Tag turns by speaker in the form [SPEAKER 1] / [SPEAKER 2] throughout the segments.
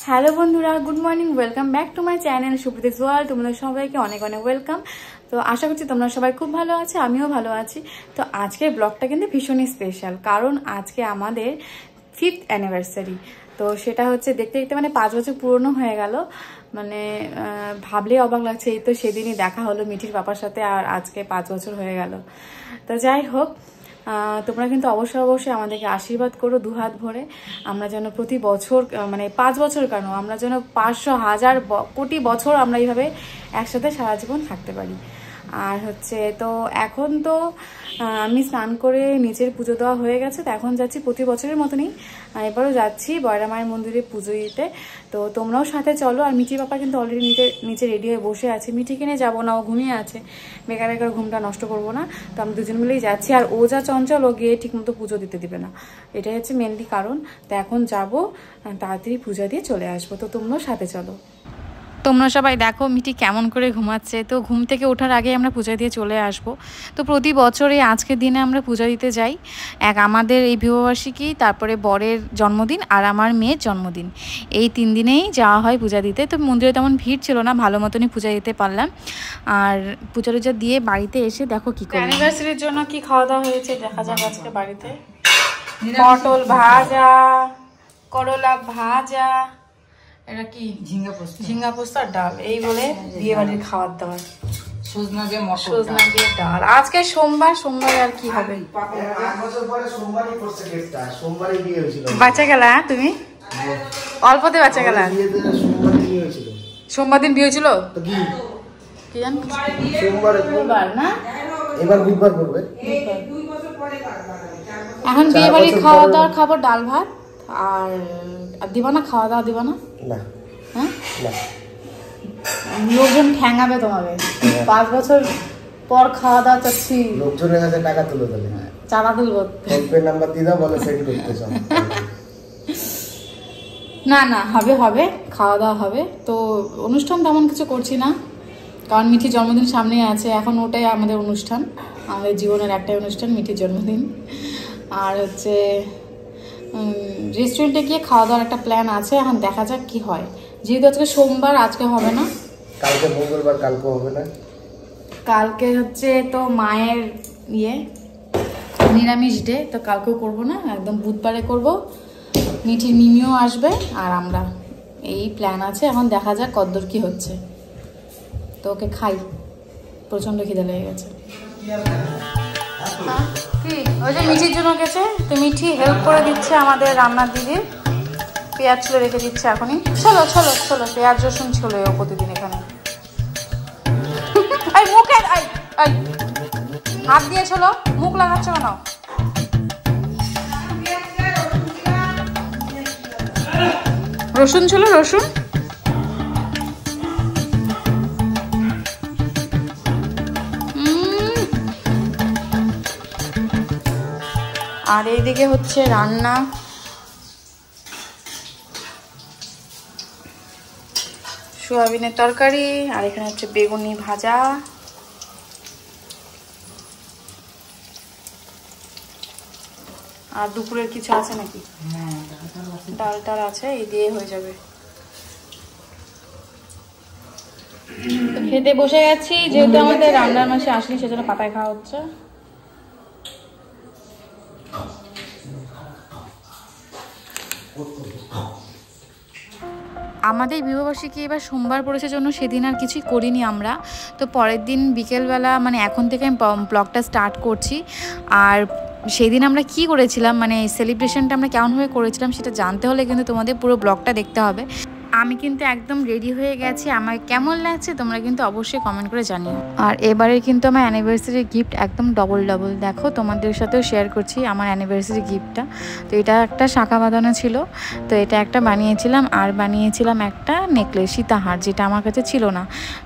[SPEAKER 1] Hello বন্ধুরা, good morning, welcome back to my channel Supriti সোয়াল। তোমাদের সবাইকে অনেক অনেক ওয়েলকাম। তো আশা করছি তোমরা সবাই খুব ভালো আছো, আমিও ভালো আছি। তো আজকের ব্লগটা কিন্তু ভীষণই স্পেশাল, কারণ আজকে আমাদের 5th অ্যানিভার্সারি। তো সেটা হচ্ছে দেখতে দেখতে মানে 5 বছর পুরনো হয়ে গেল। মানে ভাবলেই অবাক লাগছে, এই তো সেদিনই দেখা হলো মিঠির পাপার সাথে, আর আজকে 5 বছর হয়ে গেল। তো যাই হোক, তোমরা কিন্তু অবশ্যই আমাদেরকে আশীর্বাদ করো দুহাত ভরে। আমরা যেন প্রতি বছর মানে 5 বছর কেন, আমরা যেন 500 হাজার কোটি বছর আমরা এইভাবে একসাথে সারা জীবন থাকতে পারি। আর হচ্ছে তো এখন তো আমি স্নান করে নিচের পুজো দেওয়া হয়ে গেছে। তো এখন যাচ্ছি প্রতি বছরের মতনই, এবারও যাচ্ছি বয়রা মায়ের মন্দিরে পুজো দিতে। তো তোমরাও সাথে চলো। আর মিঠি পাপা কিন্তু অলরেডি নিচে রেডি হয়ে বসে আছে। মিঠিকে নিয়ে যাবো না, ও ঘুমিয়ে আছে, বেকার ঘুমটা নষ্ট করবো না। তো আমি দুজন মিলেই যাচ্ছি। আর ও যা চঞ্চল, ও গিয়ে ঠিকমতো পুজো দিতে দিবে না, এটাই হচ্ছে মেনলি কারণ। তো এখন যাবো, তাড়াতাড়ি পূজা দিয়ে চলে আসবো। তো তোমরাও সাথে চলো। তোমরা সবাই দেখো মিঠি কেমন করে ঘুমাচ্ছে। তো ঘুম থেকে ওঠার আগে আমরা পূজা দিয়ে চলে আসব। তো প্রতি বছরে আজকের দিনে আমরা পূজা দিতে যাই। আমাদের এই বিবাহবার্ষিকী, তারপরে বরের জন্মদিন আর আমার মেয়ের জন্মদিন, এই 3 দিনেই যাওয়া হয় পূজা দিতে। তো মন্দিরে তেমন ভিড় ছিল না, ভালো মতনই পূজা দিতে পারলাম। আর পূজা টুজা দিয়ে বাড়িতে এসে দেখো কি করে অ্যানিভার্সারির জন্য কি খাওয়া দাওয়া হয়েছে দেখা যাক আজকে বাড়িতে। পটল ভাজা, করলা ভাজা, এটা কি ঝিঙ্গা পোস্ত আর ডাল, এই বলে বিয়ে বাড়ির খাবার দাবার। সজনা দিয়ে ডাল। আজকে সোমবার আর কি হবে। বাচ্চা গেলা তুমি? অল্পতে বাচ্চা গেলা? সোমবার দিন বিয়ে হয়েছিল কি জানি, সোমবার না, এবার বুধবার করবে। এখন বিয়ে বাড়ির খাওয়া দাওয়া খাবো, ডাল ভাত। আর দিবা না খাওয়া দাওয়া? দিবা না? হ্যাঁ, লোকজন ঠ্যাঙাবে তোমাকে। 5 বছর পর খাওয়া দাওয়া চাচ্ছি, লোকজনের কাছে টাকা তুলে দেবে, চাঁদা তুলবো, নাম্বার দিয়ে দাও, বলে সেট করতে চাও। না হবে খাওয়া দাওয়া হবে। তো অনুষ্ঠান তেমন কিছু করছি না, কারণ মিঠির জন্মদিন সামনে আছে। এখন ওটাই আমাদের অনুষ্ঠান, আমাদের জীবনের একটাই অনুষ্ঠান, মিঠির জন্মদিন। আর হচ্ছে রেস্টুরেন্টে গিয়ে খাওয়া দাওয়ার একটা প্ল্যান আছে, এখন দেখা যাক কি হয়। যেহেতু আজকে সোমবার, আজকে হবে না, কালকে মঙ্গলবার, কালকে হবে না। কালকে হচ্ছে তো মায়ের নিরামিষ ডে, তো কালকেও করবো না, একদম বুধবারে করব। মিঠির মিমিও আসবে আর আমরা, এই প্ল্যান আছে। এখন দেখা যাক কতদূর কি হচ্ছে। তো ওকে খাই, প্রচন্ড খিদে লেগে গেছে। কি ওই যে মিঠির জন্য গেছে, তো মিঠি হেল্প করে দিচ্ছে আমাদের রান্নার দিদি, পেঁয়াজ ছুলে রেখে দিচ্ছে এখনই। চলো পেঁয়াজ রসুন ছিল ও প্রতিদিন এখানে। মুখে হাত দিয়ে চলো, মুখ লাগাচ্ছ কেন? রসুন ছিল, রসুন। আর এইদিকে হচ্ছে রান্না, সোয়াবিনের তরকারি, আর এখানে হচ্ছে বেগুনি ভাজা। আর দুপুরের কিছু আছে নাকি? ডাল আছে, এই দিয়ে হয়ে যাবে। খেতে বসে গেছি, যেহেতু আমাদের রান্নার মাসে আসেনি সেজন্য পাতায় খাওয়া হচ্ছে। আমাদের বিবাহবার্ষিকী এবার সোমবার পড়েছে জন্য সেদিন আর কিছুই করিনি আমরা। তো পরের দিন বিকেলবেলা, মানে এখন থেকে আমি ব্লগটা স্টার্ট করছি। আর সেদিন আমরা কি করেছিলাম, মানে সেলিব্রেশনটা আমরা কেমনভাবে করেছিলাম সেটা জানতে হলে কিন্তু তোমাদের পুরো ব্লগটা দেখতে হবে। আমি কিন্তু একদম রেডি হয়ে গেছি, আমার কেমন লাগছে তোমরা কিন্তু অবশ্যই কমেন্ট করে জানিও। আর এবারে কিন্তু আমার অ্যানিভার্সারি গিফট একদম ডবল দেখো, তোমাদের সাথেও শেয়ার করছি আমার অ্যানিভার্সারি গিফটটা। তো এটা একটা শাঁখা বাঁধানো ছিল, তো এটা একটা বানিয়েছিলাম। আর বানিয়েছিলাম একটা নেকলেস, সীতাহার, যেটা আমার কাছে ছিল না।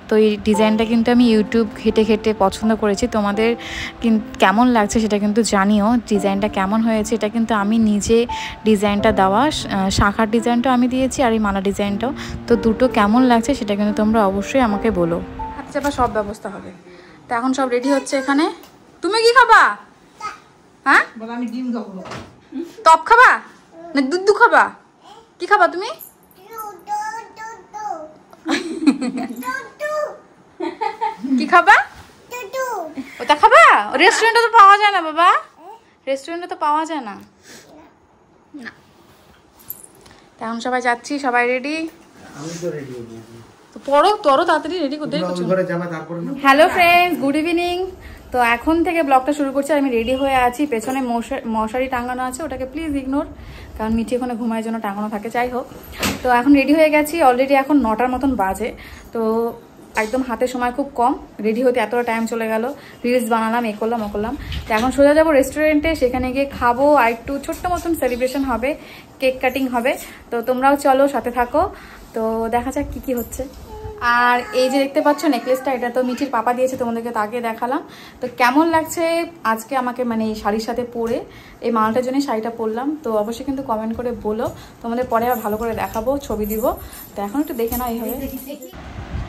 [SPEAKER 1] তো এই ডিজাইনটা কিন্তু আমি ইউটিউব ঘেটে পছন্দ করেছি। তোমাদের কেমন লাগছে সেটা কিন্তু জানিও, ডিজাইনটা কেমন হয়েছে। এটা কিন্তু আমি নিজে ডিজাইনটা দেওয়া, শাঁখার ডিজাইনটাও আমি দিয়েছি আর এই মালা ডিজাইনটাও। তো দুটো কেমন লাগছে সেটা কিন্তু তোমরা অবশ্যই আমাকে বলো। আচ্ছা, এবার সব ব্যবস্থা হবে। তো এখন সব রেডি হচ্ছে এখানে। তুমি কি খাবা? হ্যাঁ, আমি ডিম খাবো। টপ খাবা না দুধ খাবা? কি খাবা তুমি? কি খাবা? ওটা খাবা? রেস্টুরেন্টে তো পাওয়া যায় না বাবা, রেস্টুরেন্টে তো পাওয়া যায় না। এখন সবাই যাচ্ছি, সবাই রেডি? তো পড়ো, তোরও তাড়াতাড়ি রেডি করতে। Hello friends, good evening. তো এখন থেকে ব্লগটা শুরু করছি। আমি রেডি হয়ে আছি, পেছনে মশারি টাঙানো আছে, ওটাকে প্লিজ ইগনোর, কারণ মিঠি ওখানে ঘুমায় জন্য টাঙানো থাকে। যাই হোক, তো এখন রেডি হয়ে গেছি। অলরেডি এখন 9টার মতন বাজে, তো একদম হাতে সময় খুব কম। রেডি হতে এতটা টাইম চলে গেল, রিলস বানালাম, এ করলাম ও করলাম। তো এখন সোজা যাবো রেস্টুরেন্টে, সেখানে গিয়ে খাবো, আর একটু ছোট্ট মতন সেলিব্রেশন হবে, কেক কাটিং হবে। তো তোমরাও চলো, সাথে থাকো। তো দেখা যাক কি কি হচ্ছে। আর এই যে দেখতে পাচ্ছ নেকলেসটা, এটা তো মিঠির পাপা দিয়েছে, তোমাদেরকে তাকে দেখালাম। তো কেমন লাগছে আজকে আমাকে, মানে এই শাড়ির সাথে পরে, এই মালটার জন্য শাড়িটা পরলাম। তো অবশ্যই কিন্তু কমেন্ট করে বলো, তোমাদের পরে আর ভালো করে দেখাবো, ছবি দিব। তো এখন একটু দেখে নাও এইভাবে।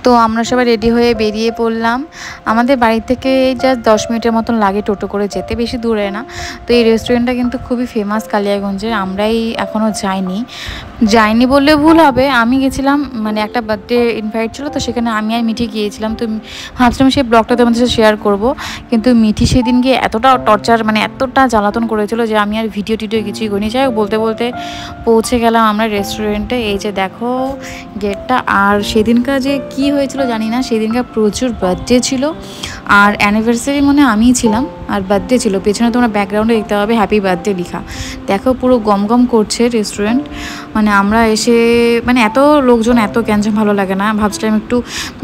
[SPEAKER 1] তো আমরা সবাই রেডি হয়ে বেরিয়ে পড়লাম। আমাদের বাড়ি থেকে জাস্ট 10 মিনিটের মতন লাগে টোটো করে যেতে, বেশি দূরে না। তো এই রেস্টুরেন্টটা কিন্তু খুবই ফেমাস কালিয়াগঞ্জের। আমরাই এখনও যাইনি বললে ভুল হবে। আমি গেছিলাম, মানে একটা বার্থডে ইনভাইট ছিল, তো সেখানে আমি আর মিঠি গিয়েছিলাম। তো ভাবছিলাম সেই ব্লগটা তোমাদের সাথে শেয়ার করব, কিন্তু মিঠি সেদিন গিয়ে এতটা টর্চার, মানে এতটা জ্বালাতন করেছিল যে আমি আর ভিডিও কিছুই করিনি। যাই হোক, বলতে বলতে পৌঁছে গেলাম আমরা রেস্টুরেন্টে। এই যে দেখো গেটটা। আর সেদিনকার যে কি হয়েছিল জানি না, সেদিনকার প্রচুর বার্থডে ছিল, আর অ্যানিভার্সারি মনে আমিই ছিলাম, আর বার্থডে ছিল। পেছনে তোমরা ব্যাকগ্রাউন্ডে দেখতে পাবে হ্যাপি বার্থডে লেখা। দেখো পুরো গমগম করছে রেস্টুরেন্ট। মানে আমরা এসে, মানে এত লোকজন, এত গ্যাঞ্জাম ভালো লাগে না। ভাবছিলাম একটু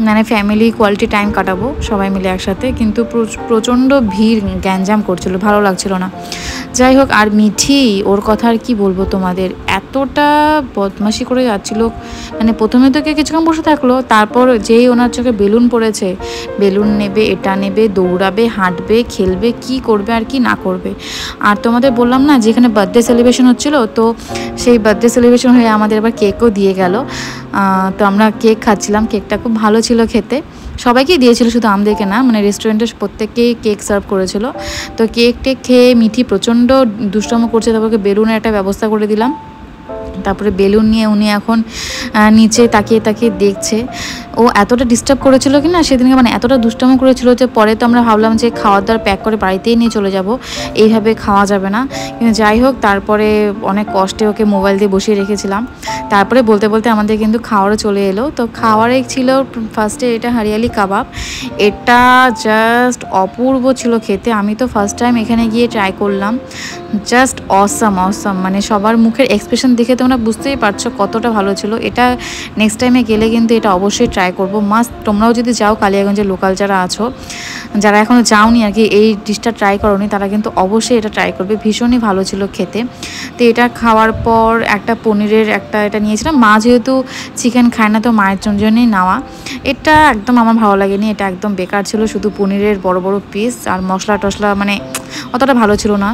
[SPEAKER 1] মানে ফ্যামিলি কোয়ালিটি টাইম কাটাবো সবাই মিলে একসাথে, কিন্তু প্রচণ্ড ভিড়, গ্যাঞ্জাম করছিল, ভালো লাগছিল না। যাই হোক, আর মিঠি, ওর কথা আর কি বলবো তোমাদের, এতটা বদমাশি করে যাচ্ছিল। মানে প্রথমে তো কিছুক্ষণ বসে থাকলো, তারপর যেই ওনার চোখে বেলুন পড়েছে, বেলুন নেবে, এটা নেবে, দৌড়াবে, হাঁটবে, খেলবে, কি করবে আর কি না করবে। আর তোমাদের বললাম না যেখানে বার্থডে সেলিব্রেশন হচ্ছিলো, তো সেই বার্থডে সেলিব্রেশন হয়ে আমাদের আবার কেকও দিয়ে গেল। তো আমরা কেক খাচ্ছিলাম, কেকটা খুব ভালো ছিল খেতে। সবাইকেই দিয়েছিল, শুধু আমাদেরকে না, মানে রেস্টুরেন্টের প্রত্যেককেই কেক সার্ভ করেছিল। তো কেক টেক খেয়ে মিঠি প্রচণ্ড দুষ্টম করছে, তারপরে বেলুনের একটা ব্যবস্থা করে দিলাম। তারপরে বেলুন নিয়ে উনি এখন নিচে তাকিয়ে তাকিয়ে দেখছে। ও এতটা ডিস্টার্ব করেছিল কি না সেদিনকে, মানে এতটা দুষ্টামো করেছিল যে পরে তো আমরা ভাবলাম যে খাওয়ার দাওয়ার প্যাক করে বাড়িতেই নিয়ে চলে যাব, এইভাবে খাওয়া যাবে না। কিন্তু যাই হোক, তারপরে অনেক কষ্টে ওকে মোবাইল দিয়ে বসিয়ে রেখেছিলাম। তারপরে বলতে বলতে আমাদের কিন্তু খাওয়ারও চলে এলো। তো খাওয়ারে ছিল ফার্স্টে এটা হরিয়ালি কাবাব। এটা জাস্ট অপূর্ব ছিল খেতে। আমি তো ফার্স্ট টাইম এখানে গিয়ে ট্রাই করলাম, জাস্ট অসাম। মানে সবার মুখের এক্সপ্রেশন দেখে তোমরা বুঝতেই পারছো কতটা ভালো ছিল। এটা নেক্সট টাইমে গেলে কিন্তু এটা অবশ্যই ট্রাই করবো, মাস্ট। তোমরাও যদি যাও, কালিয়াগঞ্জের লোকাল যারা আছো, যারা এখনও যাওনি আর কি, এই ডিশটা ট্রাই করোনি, তারা কিন্তু অবশ্যই এটা ট্রাই করবে। ভীষণই ভালো ছিল খেতে। তো এটা খাওয়ার পর একটা পনিরের এটা নিয়েছিলাম। মা যেহেতু চিকেন খায় না, তো মায়ের জন্যই নেওয়া। এটা একদম আমার ভালো লাগেনি, এটা একদম বেকার ছিল। শুধু পনিরের বড় বড় পিস, আর মশলা টশলা মানে অতটা ভালো ছিল না।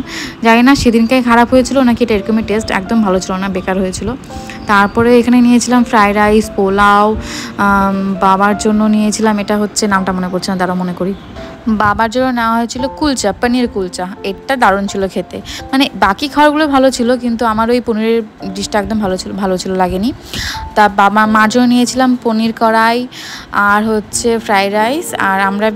[SPEAKER 1] জানি না সেদিনকাই খারাপ হয়েছিল নাকি এটা এরকমই টেস্ট, একদম ভালো ছিল না, বেকার হয়েছিল। তারপরে এখানে নিয়েছিলাম ফ্রাইড রাইস, পোলাও। বাবার জন্য নিয়েছিলাম, এটা হচ্ছে নামটা মনে পড়ছে না, দাঁড়াও মনে করি। বাবার জন্য নেওয়া হয়েছিল কুলচা, পনির কুলচা। এটা দারুণ ছিল খেতে। মানে বাকি খাবারগুলো ভালো ছিল, কিন্তু আমার ওই পনিরের ডিশটা একদম ভালো ছিল লাগেনি। তা মার জন্য নিয়েছিলাম পনির কড়াই, আর হচ্ছে ফ্রাইড রাইস। আর আমরা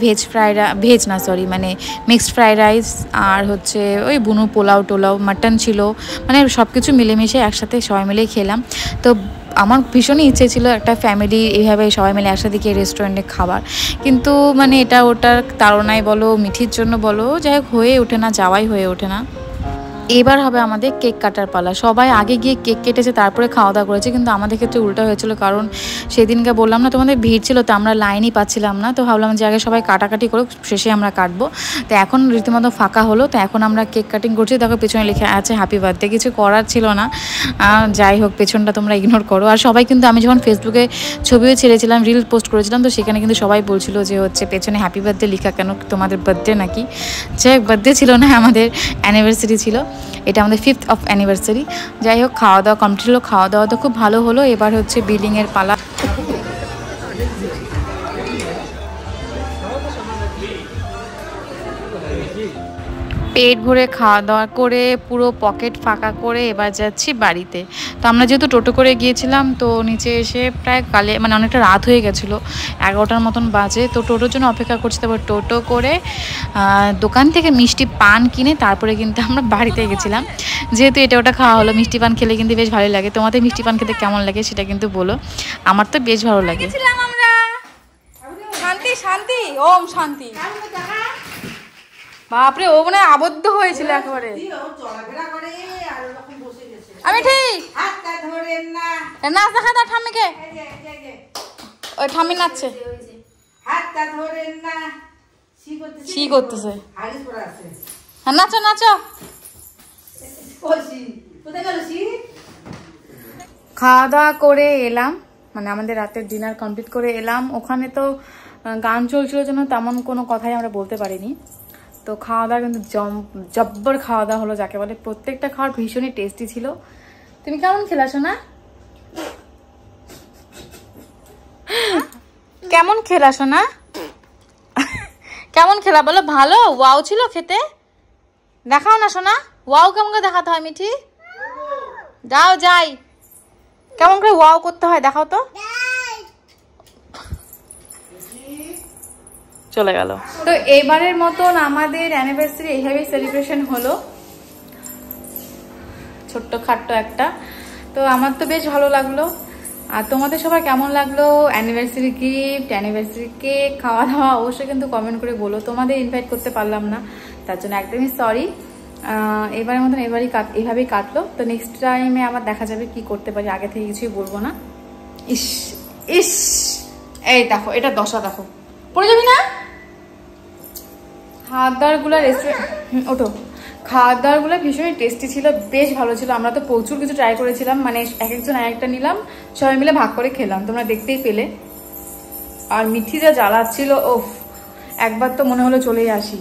[SPEAKER 1] মানে মিক্সড ফ্রাইড রাইস, আর হচ্ছে ওই বুনো পোলাও মাটন ছিল। মানে সব কিছু মিলেমিশে একসাথে সবাই মিলেই খেলাম। তো আমার ভীষণই ইচ্ছে ছিল একটা ফ্যামিলি এইভাবে সবাই মিলে একসাথে গিয়ে রেস্টুরেন্টে খাবার, কিন্তু মানে এটা ওটার তাড়নায় বলো, মিঠির জন্য বলো, যাই হোক যাওয়াই হয়ে ওঠে না। এবার হবে আমাদের কেক কাটার পালা। সবাই আগে গিয়ে কেক কেটেছে, তারপরে খাওয়া দাওয়া করেছে, কিন্তু আমাদের ক্ষেত্রে উল্টা হয়েছিল। কারণ সেদিনকে বললাম না তোমাদের ভিড় ছিল, তো আমরা লাইনই পাচ্ছিলাম না। তো ভাবলাম যে আগে সবাই কাটাকাটি করুক, শেষে আমরা কাটবো। তো এখন রীতিমতো ফাঁকা হলো, তো এখন আমরা কেক কাটিং করছি। দেখো পেছনে লেখা আছে হ্যাপি বার্থডে, কিছু করার ছিল না। যাই হোক, পেছনটা তোমরা ইগনোর করো। আর সবাই কিন্তু, আমি যখন ফেসবুকে ছবিও ছেড়েছিলাম, রিল পোস্ট করেছিলাম, তো সেখানে কিন্তু সবাই বলছিল যে হচ্ছে পেছনে হ্যাপি বার্থডে লেখা কেন, তোমাদের বার্থডে নাকি? যাই হোক, বার্থডে ছিল না, আমাদের অ্যানিভার্সারি ছিল। এটা আমাদের 5th of অ্যানিভার্সারি। যাই হোক, খাওয়া দাওয়া কমপ্লিট হলো, খাওয়া দাওয়া তো খুব ভালো হলো। এবার হচ্ছে বিলিংয়ের পালা। পেট ভরে খাওয়া দাওয়া করে পুরো পকেট ফাঁকা করে এবার যাচ্ছি বাড়িতে। তো আমরা যেহেতু টোটো করে গিয়েছিলাম, তো নিচে এসে প্রায় মানে অনেকটা রাত হয়ে গেছিলো, 11টার মতন বাজে। তো টোটোর জন্য অপেক্ষা করছি। তারপর টোটো করে দোকান থেকে মিষ্টি পান কিনে তারপরে কিন্তু আমরা বাড়িতে গেছিলাম। যেহেতু এটা ওটা খাওয়া হলো, মিষ্টি পান খেলে কিন্তু বেশ ভালোই লাগে। তোমাদের মিষ্টি পান খেতে কেমন লাগে সেটা কিন্তু বলো, আমার তো বেশ ভালো লাগে। আমরা শান্তি শান্তি ওম শান্তি, বাপরে ও মানে আবদ্ধ হয়েছিল একেবারে। আমি ঠিক নাচ দেখা দাও ঠাম্মিকে, ওই ঠাম্মি নাচছে। কি করতেছে? নাচো নাচো। খাওয়া দাওয়া করে এলাম, মানে আমাদের রাতের ডিনার কমপ্লিট করে এলাম। ওখানে তো গান চলছিল জন্য তেমন কোনো কথাই আমরা বলতে পারিনি। তো খাওয়া দাওয়া কিন্তু জব্বর খাওয়া দাওয়া হলো যাকে বলে। প্রত্যেকটা খাওয়ার ভীষণই টেস্টি ছিল। তুমি কেমন খেলা শোনা? কেমন খেলা শোনা? কেমন খেলা বলো? ভালো ওয়াও ছিল খেতে? দেখাও না শোনা, ওয়াও কেমন করে দেখাতে হয় মিঠি? যাও যাই, কেমন করে ওয়াও করতে হয় দেখাও তো। চলে গেল। তো এবারের মতন আমাদের অ্যানিভার্সারি এইভাবেই সেলিব্রেশন হলো, ছোট্ট খাট্ট একটা। তো আমার তো বেশ ভালো লাগলো। আর তোমাদের সবার কেমন লাগলো? অ্যানিভার্সারি গিফট, অ্যানিভার্সারি কেক, খাওয়া দাওয়া অবশ্যই কিন্তু কমেন্ট করে বলো। তোমাদের ইনভাইট করতে পারলাম না, তার জন্য একদমই সরি। এবারের মতন এইভাবেই কাটলো। তো নেক্সট টাইমে আবার দেখা যাবে কি করতে পারি, আগে থেকে কিছুই বলবো না। ইস ইস, এই দেখো এটা দশা, দেখো পড়ে যাবি না। খাওয়ার দাওয়ারগুলো রেস্টুরেন্ট ওঠো, খাওয়ার দাওয়ারগুলো ভীষণই টেস্টি ছিল, বেশ ভালো ছিল। আমরা তো প্রচুর কিছু ট্রাই করেছিলাম, মানে এক একজন একটা নিলাম, সবাই মিলে ভাগ করে খেলাম, তোমরা দেখতেই পেলে। আর মিঠি যা জ্বালাচ্ছিল, ওফ, একবার তো মনে হলো চলেই আসি।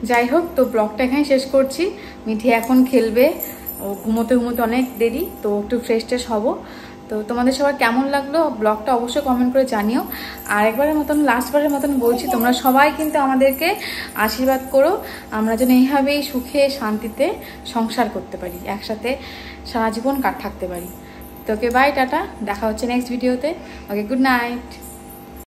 [SPEAKER 1] যাই হোক, তো ব্লগটা এখানে শেষ করছি। মিঠি এখন খেলবে, ও ঘুমোতে ঘুমোতে অনেক দেরি, তো একটু ফ্রেশ ট্রেশ হবো। তো তোমাদের সবার কেমন লাগলো ব্লগটা অবশ্যই কমেন্ট করে জানিও। আর একবারের মতন, লাস্টবারের মতন বলছি, তোমরা সবাই কিন্তু আমাদেরকে আশীর্বাদ করো, আমরা যেন এইভাবেই সুখে শান্তিতে সংসার করতে পারি, একসাথে সারা জীবন থাকতে পারি। তো ওকে বাই, টাটা, দেখা হচ্ছে নেক্সট ভিডিওতে। ওকে, গুড নাইট।